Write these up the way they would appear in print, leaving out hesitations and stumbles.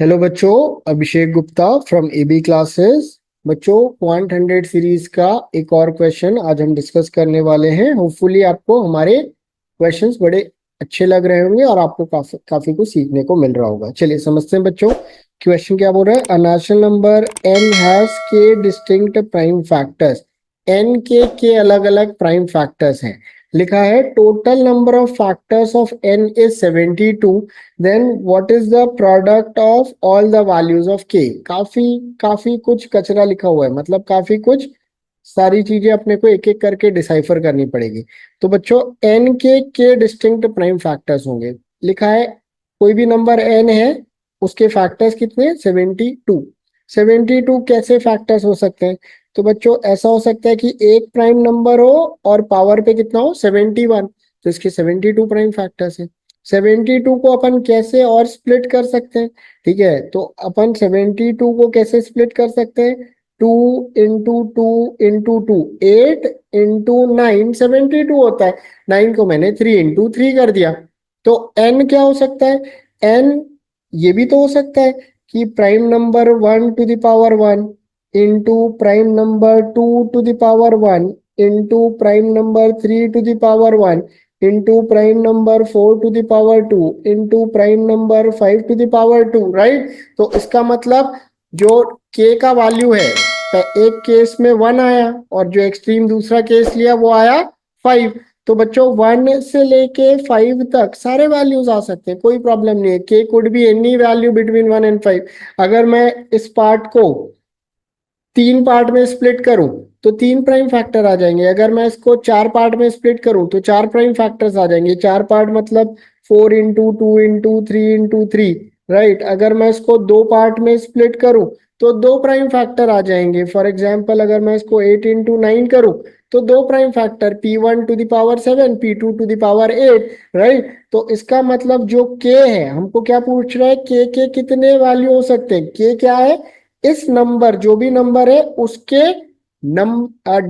Hello बच्चों, Abhishek Gupta from AB classes. बच्चों, quant 100 series का एक और क्वेश्चन आज हम डिस्कस करने वाले हैं। होपफुली आपको हमारे क्वेश्चंस बड़े अच्छे लग रहे होंगे और आपको काफी काफी कुछ सीखने को मिल रहा होगा। चलिए समझते हैं बच्चों। क्वेश्चन क्या बोल रहा है? A natural number n has K distinct prime factors. n के अलग अलग प्राइम फैक्टर्स हैं। लिखा है total number of factors of n is 72। Then what is the product of all the values of k। काफी काफी कुछ कचरा लिखा हुआ है, मतलब काफी कुछ सारी चीजें अपने को एक एक करके डिसाइफर करनी पड़ेगी। तो बच्चों, n के डिस्टिंक्ट प्राइम फैक्टर्स होंगे। लिखा है कोई भी नंबर n है, उसके फैक्टर्स कितने? 72। 72 कैसे फैक्टर्स हो सकते हैं? तो बच्चों, ऐसा हो सकता है कि एक प्राइम नंबर हो और पावर पे कितना हो? 71। तो इसके 72 प्राइम फैक्टर्स है। 72 को अपन कैसे और स्प्लिट कर सकते हैं? ठीक है, तो अपन 72 को कैसे स्प्लिट कर सकते हैं? 2 इंटू 2 इंटू 2, 8 इंटू 9, 72 होता है। 9 को मैंने 3 इंटू 3 कर दिया। तो n क्या हो सकता है? n ये भी तो हो सकता है कि prime number 1 to the power 1 into prime number 2 to the power 1 into prime number 3 to the power 1 into prime number 4 to the power 2 into prime number 5 to the power 2, right. तो इसका मतलब जो k का value है, एक case में 1 आया और जो एक्सट्रीम दूसरा केस लिया वो आया 5। तो बच्चों, 1 से लेके 5 तक सारे वैल्यूज आ सकते हैं, कोई प्रॉब्लम नहीं है। k could be any value between 1 and 5। अगर मैं इस पार्ट को 3 पार्ट में स्प्लिट करूं तो 3 प्राइम फैक्टर आ जाएंगे। अगर मैं इसको 4 पार्ट में स्प्लिट करूं तो 4 प्राइम फैक्टर्स आ जाएंगे। 4 पार्ट मतलब 4 इंटू 2 इंटू 3 इंटू 3, राइट। अगर मैं इसको 2 पार्ट में स्प्लिट करूं तो 2 प्राइम फैक्टर आ जाएंगे। फॉर एग्जाम्पल, अगर मैं इसको 8 इंटू 9 करूं तो 2 prime factor, P1 to the power 7, P2 to the power 8, right. तो इसका मतलब जो k है, हमको क्या पूछ रहा है? k के कितने वैल्यू हो सकते हैं? k क्या है? इस नंबर, जो भी नंबर है उसके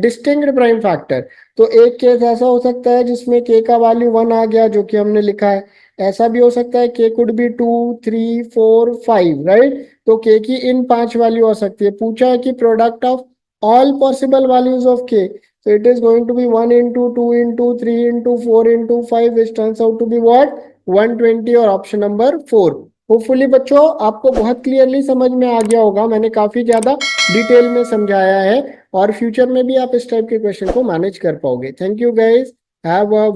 डिस्टिंक्ट प्राइम फैक्टर। तो एक केस ऐसा हो सकता है जिसमें k का वैल्यू 1 आ गया, जो कि हमने लिखा है। ऐसा भी हो सकता है k कुड बी 2 3 4 5, राइट। तो k की इन 5 वैल्यू आ सकती है। पूछा है कि product of all possible values of k, so it is going to be 1 into 2 into 3 into 4 into 5, which turns out to be what? 120, और ऑप्शन नंबर 4। होपफुली बच्चों आपको बहुत क्लियरली समझ में आ गया होगा, मैंने काफी ज्यादा डिटेल में समझाया है और फ्यूचर में भी आप इस टाइप के क्वेश्चन को मैनेज कर पाओगे। Thank you guys, have a